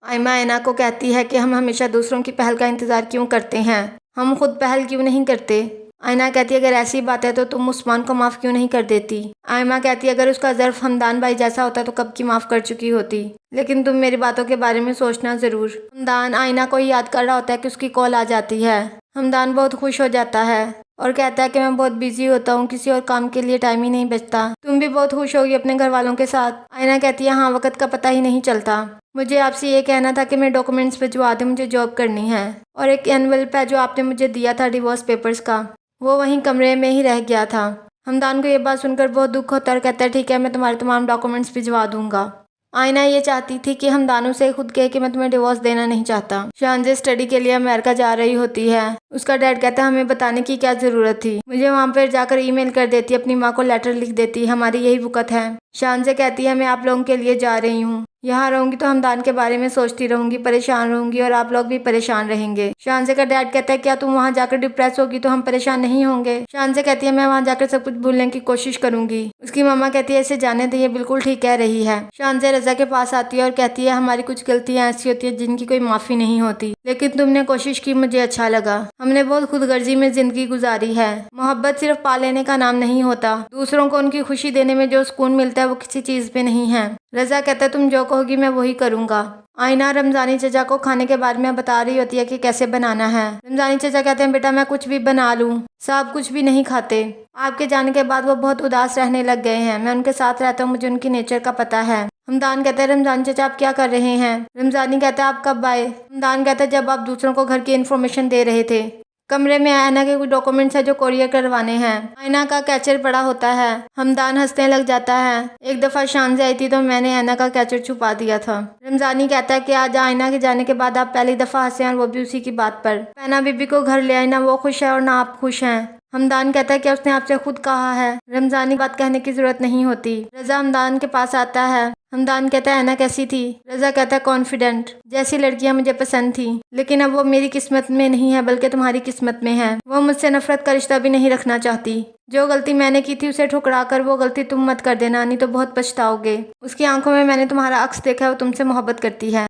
आयमा ऐना को कहती है कि हम हमेशा दूसरों की पहल का इंतज़ार क्यों करते हैं, हम खुद पहल क्यों नहीं करते। आयना कहती है अगर ऐसी बात है तो तुम उस्मान को माफ़ क्यों नहीं कर देती। आयमा कहती है अगर उसका ज़र्फ हमदान भाई जैसा होता तो कब की माफ़ कर चुकी होती, लेकिन तुम मेरी बातों के बारे में सोचना ज़रूर। हमदान आयना को याद कर रहा होता है कि उसकी कॉल आ जाती है। हमदान बहुत खुश हो जाता है और कहता है कि मैं बहुत बिजी होता हूँ, किसी और काम के लिए टाइम ही नहीं बचता। तुम भी बहुत खुश होगी अपने घर वालों के साथ। आयना कहती है हाँ, वक्त का पता ही नहीं चलता। मुझे आपसे ये कहना था कि मेरे डॉक्यूमेंट्स भिजवा दें, मुझे जॉब करनी है। और एक एनवेलप है जो आपने मुझे दिया था डिवोर्स पेपर्स का, वो वहीं कमरे में ही रह गया था। हमदान को ये बात सुनकर बहुत दुख होता है और कहता है ठीक है, मैं तुम्हारे तमाम डॉक्यूमेंट्स भिजवा दूंगा। आयना ये चाहती थी कि हमदान उसे खुद कहे कि मैं तुम्हें डिवोर्स देना नहीं चाहता। शानजे स्टडी के लिए अमेरिका जा रही होती है। उसका डैड कहता है हमें बताने की क्या ज़रूरत थी, मुझे वहाँ पर जाकर ईमेल कर देती, अपनी माँ को लेटर लिख देती, हमारी यही वक़्त है। शानजे कहती है मैं आप लोगों के लिए जा रही हूँ, यहाँ रहूंगी तो हमदान के बारे में सोचती रहूंगी, परेशान रहूंगी और आप लोग भी परेशान रहेंगे। शानजे का डैड कहता है क्या तुम वहाँ जाकर डिप्रेस होगी तो हम परेशान नहीं होंगे। शानजे कहती है मैं वहाँ जाकर सब कुछ भूलने की कोशिश करूंगी। उसकी मम्मा कहती है इसे जाने दे, ये बिल्कुल ठीक कह रही है। शानजे रजा के पास आती है और कहती है हमारी कुछ गलतियाँ ऐसी होती है जिनकी कोई माफ़ी नहीं होती, लेकिन तुमने कोशिश की, मुझे अच्छा लगा। हमने बहुत खुदगर्जी में जिंदगी गुजारी है। मोहब्बत सिर्फ पा लेने का नाम नहीं होता, दूसरों को उनकी खुशी देने में जो सुकून मिलता है वो किसी चीज़ पे नहीं है। रजा कहता है तुम जो कहोगी मैं वही करूँगा। आयना रमज़ानी चचा को खाने के बारे में बता रही होती है कि कैसे बनाना है। रमज़ानी चचा कहते हैं बेटा मैं कुछ भी बना लूँ, साहब कुछ भी नहीं खाते। आपके जाने के बाद वो बहुत उदास रहने लग गए हैं, मैं उनके साथ रहता हूँ, मुझे उनकी नेचर का पता है। हमदान कहता है रमज़ानी चचा आप क्या कर रहे हैं। रमज़ानी कहता है आप कब आए। हमदान कहता है जब आप दूसरों को घर की इन्फॉर्मेशन दे रहे थे। कमरे में आयना के कुछ डॉक्यूमेंट्स है जो कोरियर करवाने हैं। आयना का कैचर पड़ा होता है। हमदान हंसने लग जाता है। एक दफ़ा शानजे आई थी तो मैंने आयना का कैचर छुपा दिया था। रमज़ानी कहता है कि आज आयना के जाने के बाद आप पहली दफ़ा हंसे और वो भी उसी की बात पर। पैना बीबी को घर ले आई, ना वो खुश है और ना आप खुश हैं। हमदान कहता है कि उसने आपसे खुद कहा है, रमज़ानी बात कहने की ज़रूरत नहीं होती। रजा हमदान के पास आता है। हमदान कहता है ऐना कैसी थी। रजा कहता है कॉन्फिडेंट, जैसी लड़कियां मुझे पसंद थी, लेकिन अब वो मेरी किस्मत में नहीं है बल्कि तुम्हारी किस्मत में है। वो मुझसे नफरत का रिश्ता भी नहीं रखना चाहती। जो गलती मैंने की थी उसे ठुकरा कर वो गलती तुम मत कर देना, नहीं तो बहुत पछताओगे। उसकी आंखों में मैंने तुम्हारा अक्स देखा है, वो तुमसे मोहब्बत करती है।